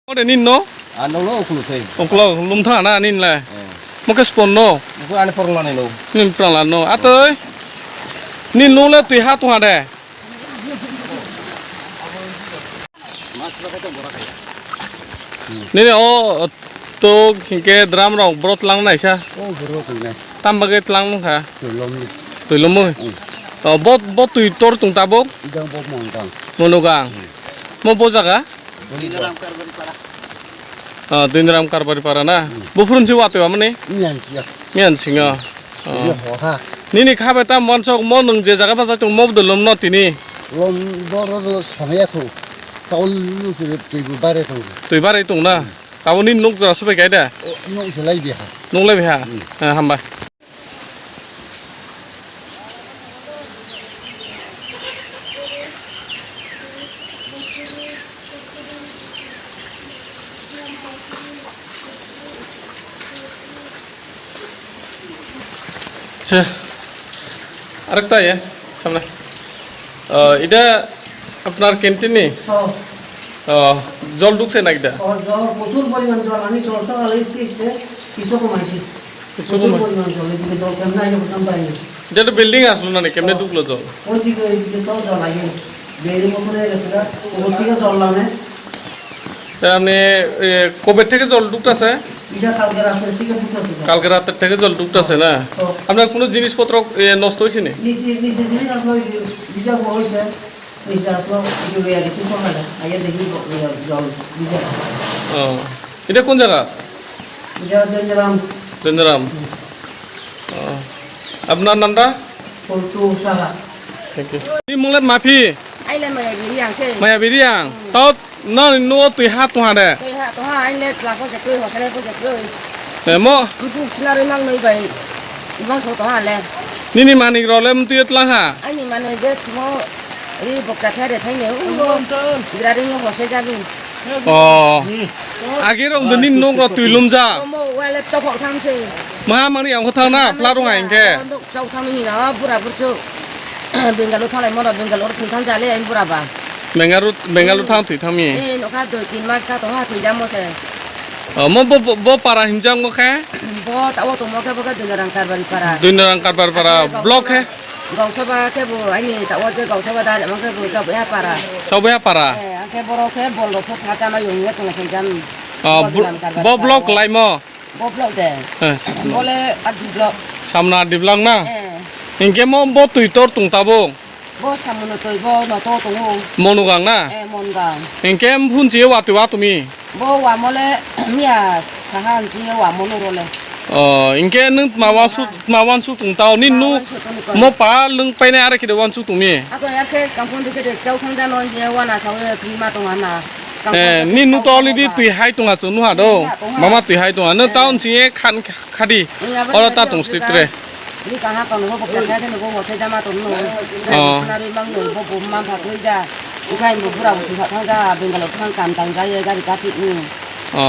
Ada nin no? Ano lo kulo tay. Ongklo lum tha na nin la. Mo ke spon no. Ko ane porong lani lo. Nin prang la no. Atoy. Nin no la tui ha tu ha de. Nin o to ke dram rong brot lang nai sa. Oh bro ko ne. Tam baget lang nung ha. Tulom ni. Tui lum mo. Bot tui tor tung ta bok. Idang bot montang. Monogang. Mo bo jaga? Dinram Dinram karbari para na. Bufurun si watu amane. Nian sia. Mian singa. Dia ho ha. Nini khabe ta monsok mo nung je jaga ba tung mo dulum no tini. Lom doro samaya ko. Taul lu ke tu bare ko. Tui bare tung na. Kau nin nuk jara subai kai da. No selai dia. Nung le ha. Hamba. আরেকটা সামনে এটা আপনার canteen নেই জল ঢুকছে না এটা জল প্রচুর পরিমাণ জল আমি চলতে আসতে কিছু কমাইছি কিছু কমাই পরিমাণ জল এদিকে জল কেমন আগে কোথাও পাইনি যেটা বিল্ডিং আসলো না কেমনে ঢুকলো জল ওইদিকে এইদিকে তো জল আগে বেড়ি মতন হয়ে গেছে ওর থেকে জল নামে আপনি কবে থেকে জল ঢুকতেছে এটা কালকে রাতের থেকে ঢুকতেছে কালকে রাতের থেকে জল ঢুকতেছে না আপনার কোনো জিনিসপত্র নষ্ট হয়েছে না নিচে নিচে জিনিস আসলো বিজা হয়েছে নিচে আসলো একটু রয়ে গেছে সকালে আগে দেখি জল বিজা এটা কোন জায়গা বিজা দিলাম জঞ্জরাম আপনার নামটা পল্টু সাহা থ্যাংক ইউ মুলেট মাফি Ai lên mày bị hàng xe. মায়া বিরিয়াং তাও না নো তুই হাত তুই হাতে Tôi ha anh lên là có sẽ cười hoặc sẽ lên có sẽ cười. মো Cứ cứ xin ra mang nơi vậy. Mang số tôi ha lên. নিনি মানিক রলেম তুই এতলা হা Anh nhìn mà này cái số đi bọc cả thế để thấy nếu không ra đi hoặc sẽ ra đi. আগে রং নিন নোক র তুই লুম যা Có mua quay lên tao họ tham gì. মা মানি আং কথা না প্লা রং আইনকে Tao tham gì nó bura bura bên cái lỗ thang này mà bên cái lỗ thang tham gia lên anh bura bà. เบงารุทางถุยทางมี Ê nó khác tôi tin mà khác tôi ha tôi ra mua xe. มบ่ปาราหิมจังบ่แค่ Bo tao tôi mua cái cái đường răng bari para. ดุนรังการปาราบล็อกแค่ Gau saba cái bộ anh này tao cái gau saba đã mà cái bộ tao bị para. ชาวเบียปารา Cái boro cái bol lo phốt thà mà dùng nhất là phải jam. บ่บล็อกไลมอ Bo block de. Bole at block. สำนาดิบลังนะ Eh. อิงเกมบ่ตุยตอตุงตาบง Bo samun tôi bo nó to tung hong. มนุกังนะ Eh mon gang. อิงเกมพุ่นเจียวว่าตัวตุมี Bo wa mole mia sahan ji wa mono role. อิงเกนึงมาวันสุตุงตานินนูมปาลึงไปในอะไรคิดวันสุตุมี Aku ya ke kampung dikit jauh thang dan on je wa na sawe klima tongan na. นินนูตอลีดีตุยไฮตุงอาสุนุหาโดมามาตุยไฮตุงอาเนตาอุนจีคันคดีอรตาตุงสติตเร Ni kaha kon ho bok ta the no ho se jama ton no. Sinari mang no bo bo mam pha thoi ja. Ukai bo pura bo thang thang ja bengal thang kam tang ja ye ga ri ka pi nu. อ๋อ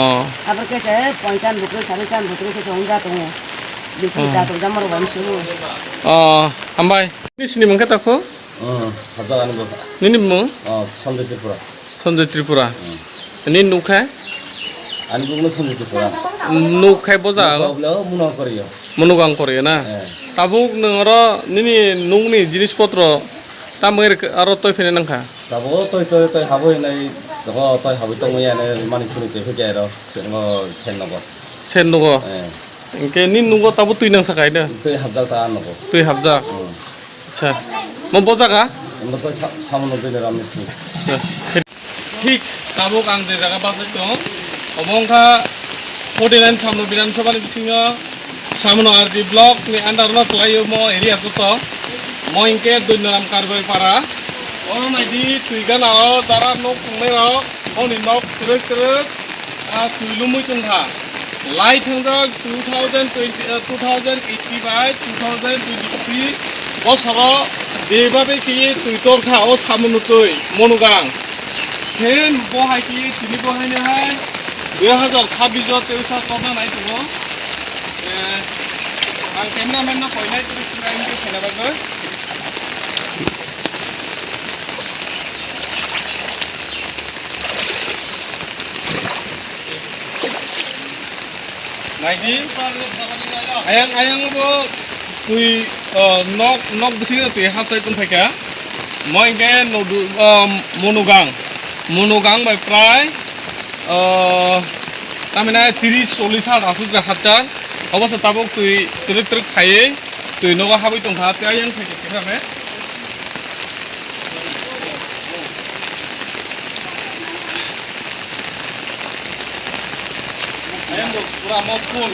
Aber ke se pointan bo ke sare chan bo ke chong ja tong. Dikhi ta to jamar wan su. อ๋อทำไมนี่สินิมึงแค่ตะโค Habda anu bo. นี่นิมึง Samde tripura. สนใจตริปุระนี่นุกแค่ Anu bo samde tripura. นุกแค่บ่จ้า Lo muno koriyo. มนุกังকরে না তাবুক নর নিনি নুংনি জিনিসপত্র তামের আর তৈ ফেনে নাখা Tabo toy haboi nai ko toy haboi tong ya ne mani chuni che pheke ro. Sengo sen no bo. เช่นนุกเกนินุกตับตุยนังสักไก่เด้อ Toy habda ta anu bo. ตุยหับจักใช่มันบ่จักอ่ะ Mo toy samono de ram ni. ঠিক তাবুক আং যে জায়গা বাজে তো অবংখা ফোর্টিনাইন সামনো বিধানসভার বিসিङ সামনো আর দি ব্লক নি under ন ক্লাইও ম এরিয়া তো ম ইনকে দৈনরাম কারবাই পারা ও নাইদি তুইগা না দারা নক খুंनाय र অনি নক ত্রে ত্রে আ তুইলু মুই তুংহা লাই থাंगा 2080 বাই 2023 বছর যেভাবে কি তুই তোর খা ও সামনো তুই মনুগাং সেন বহাই কি তিনি বহাইনে হাই 2026 তেউসা তনা নাই তো आं केमेरामेन कयनाय तुराइनि सेनाबागो naidi ayang bo tui nok bising tui hapsai pun phaka moi ke nodu monogang by prai tamina 30-40 hat asu ga hacha obasa tabok tui trik khaye tui noga habai tongkha te ayang phaka khabe ayang pura mo full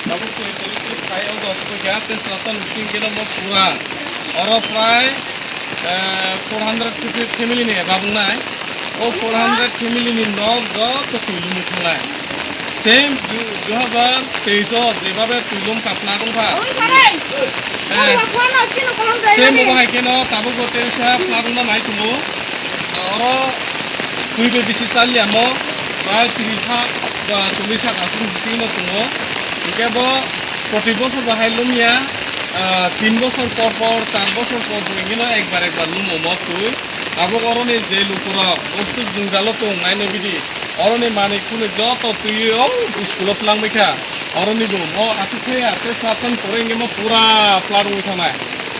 tabok tui trik khaye odo phaka te satan meeting ke mo pura oro prai 450 family ni babung nai o 400 family ni nog to tulum khalai same 2023 jebabe tulum kapna dong pha same mo hai keno tabu gote sa pladung na nai tumu oro tuibe bisi salya mo ba 30 ha asun bisi mo tumu ikebo proti bosor bahai lumya 3 বছর পর 4 বছর পর ইংনো একবার লুমো মতুই আবো করনে যে লুকুরা বস্তু জুঙ্গালো তো নাইনো বিদি অরনে মানে কুনে যত তুইও স্কুলত লাংবাইখা অরনি দো ম আসুখেয়া তে সাতন করে ইংমো পুরা প্লাড উঠানায়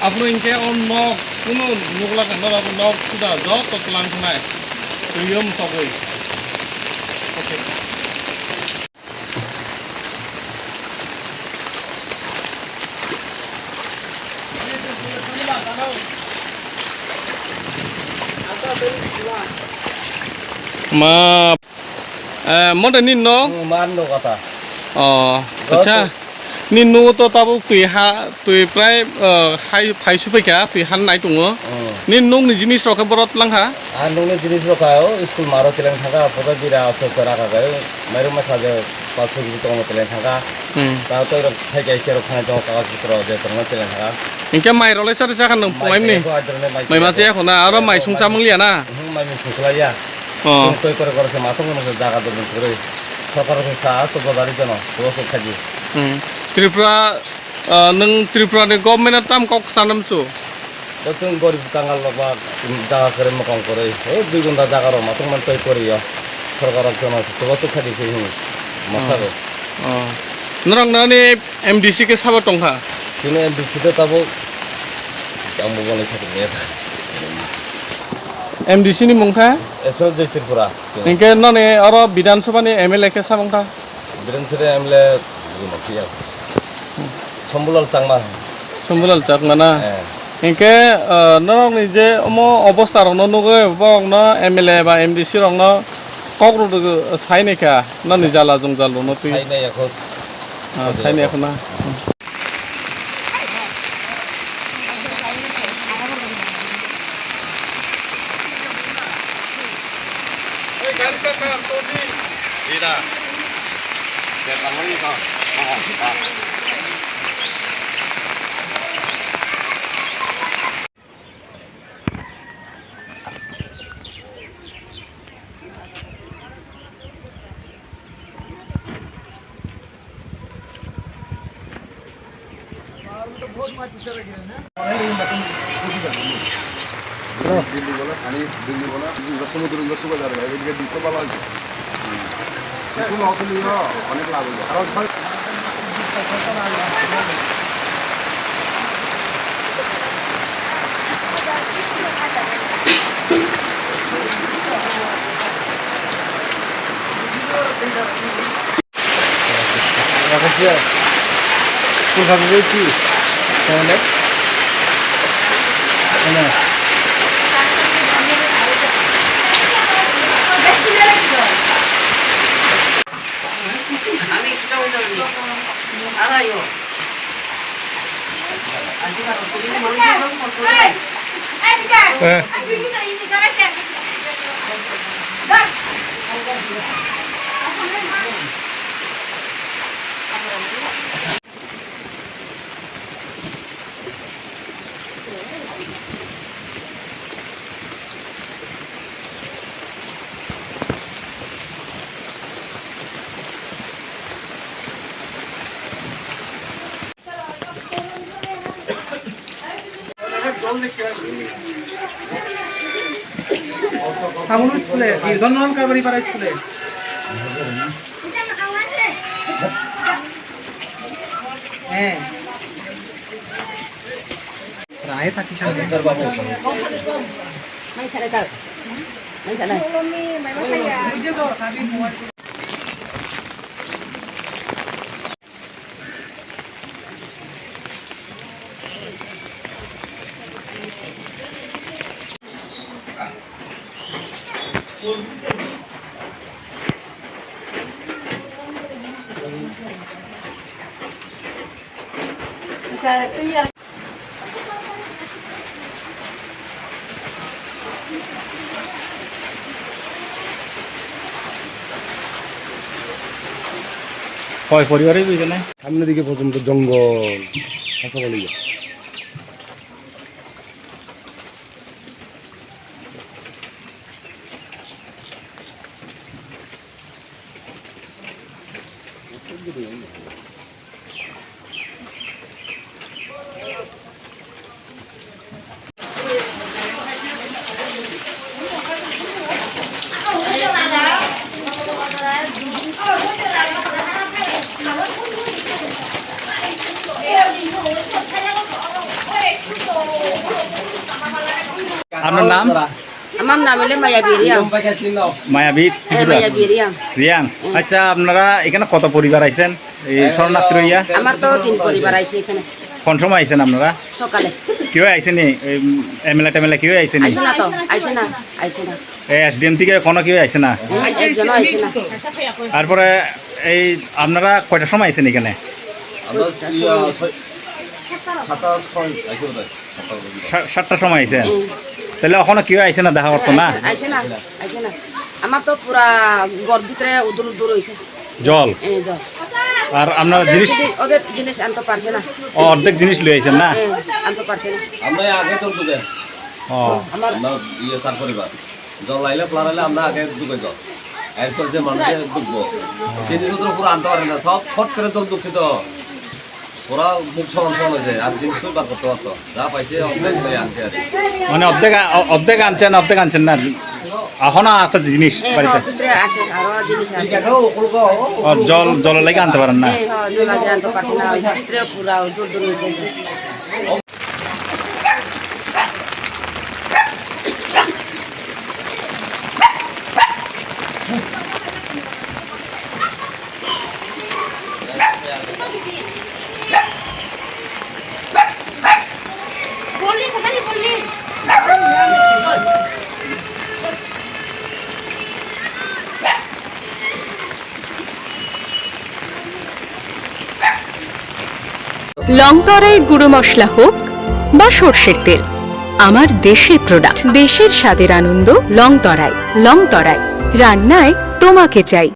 আপনি ইনকে অন্য কোনো নুগলা কান্ডর আপনি নক সুদা যত লাংখানায় তুইও সবই ওকে ma moda ninno manno kata acha ninno to tabu tui ha tui prai hai supaika tui han nai tungo ninno ni jinis rok borot langha nungni jinis ro kayo school maro tilang thaka photo dira aso kara ka gayo mairu ma saje pasu gi tong tilang thaka ta to ro thai kai se ro khana to ka chitro je tong tilang thaka inka mai role sar sa kan mai ni mai ma che khona aro mai sung chamang lia na mai mi sukla ya koi করে করে মাথা মনে জায়গা দেবেন করে সরকারের সা তো বাড়ি জানো বসে থাকি ত্রিপুরা নং ত্রিপুরাनि गभर्नमेन्टआ ताम कक सानमसु जों गरीब कांगाल बा জায়গা করে মকম করে এই 2 ঘন্টা জায়গা র মাথা মন তৈ করিয়া সরকারের জন্য তো বসে থাকি কই মাথাবে নরংনানি এমডিসি কে সাবা টংখা কিন্তু এমডিসি তে তাবো আমবো বলে থাকি एमडीसी नि मुंखा एसो जय त्रिपुरा इनके नने अरो विधानसभा नि एमएलए के साबंखा विधानसभा एमएलए गुनखिया सम्बुलाल चांगमा ना इनके नरं नि जे अमो अवस्था रंग नगो बंग न एमएलए बा एमडीसी रंग न ककरो साइनेखा ननि जाला जंग जालो न तुइ साइने एखना Ida. Dia kamu ni kau. Delhi बोला आणि दिल्ली बोला समुद्र सुबह जा रहा है एक दिन तो बाला सुबह আসলে অনেক লাভ হলো আর Gracias. Por favor, aqui. Olha. Olha. আমি কিটা উঠলি আরাইও আজকে আর তুমি মনে করো কত এই বিটা আমি বিটা ইনি করাছে ধর সামুল স্কুলে দীর্ঘনয়ন কারবারি পাড়া স্কুলে হ্যাঁ রায়ে থাকি সামনে বাবু Mấy xe đây cậu. Mấy xe đây. কয় পরিবারের দুইজনে সামনের দিকে পর্যন্ত জঙ্গল কথা বলি আপনার নাম আমার নাম হলো মায়া বিরিয়াম মায়াবী মায়া বিরিয়াম রিয়াং আচ্ছা আপনারা এখানে কত পরিবার আইছেন এই শরণার্থী ইয়া আমার তো 3 পরিবার আইছে এখানে কোন সময় আইছেন আপনারা সকালে কেউ আইছেনি এমএলএ টেমএলএ কেউ আইছেনি আইছে না তো আইছে না আইছে না এসডিএম থেকে কোনো কেউ আইছে না একজন আইছে না তারপরে এই আপনারা কয়টার সময় আইছেন এখানে আমরা 7টার সময় আইছেন তাহলে ওখানে কেউ আইছে না দেখা করতো না আইছে না আইছে না আমার তো পুরা ঘর ভিতরে উদুর উদুর হইছে জল এই জল আর আপনার জিনিস ওদের জিনিস আনতে পারছে না অর্ধেক জিনিস লই আইছেন না আনতে পারছে না আমরা আগে চলতো যে ও আমার আমরা চার পরিবার জল লাইলে প্লারাইলে আমরা আগে ঢুকে যাও এরপর যে মানুষে ঢুকবো জিনিসপত্র পুরো আনতে পারে না সব ফট করে জল ঢুকছে তো ওরা মুখ সমান সমান হয়েছে আর জিনিসও বার করতে পারতো যা পাইছে অর্ধেক আনছে আর মানে অর্ধেক আনছেন না এখনো আছে জিনিস বাড়িতে ভিতরে আছে আরো জিনিস আছে আর জল লাগে আনতে পারেন না এই জল আগে আনতে পারছে না ওই ভিতরে পুরা উদুর উদুর হইছে बोली पता नहीं बोली লংতরাই গুঁড়ো মশলা হোক বা সর্ষের তেল, আমার দেশের প্রোডাক্ট, দেশের স্বাদের আনন্দ। লংতরাই রান্নায় তোমাকে চাই।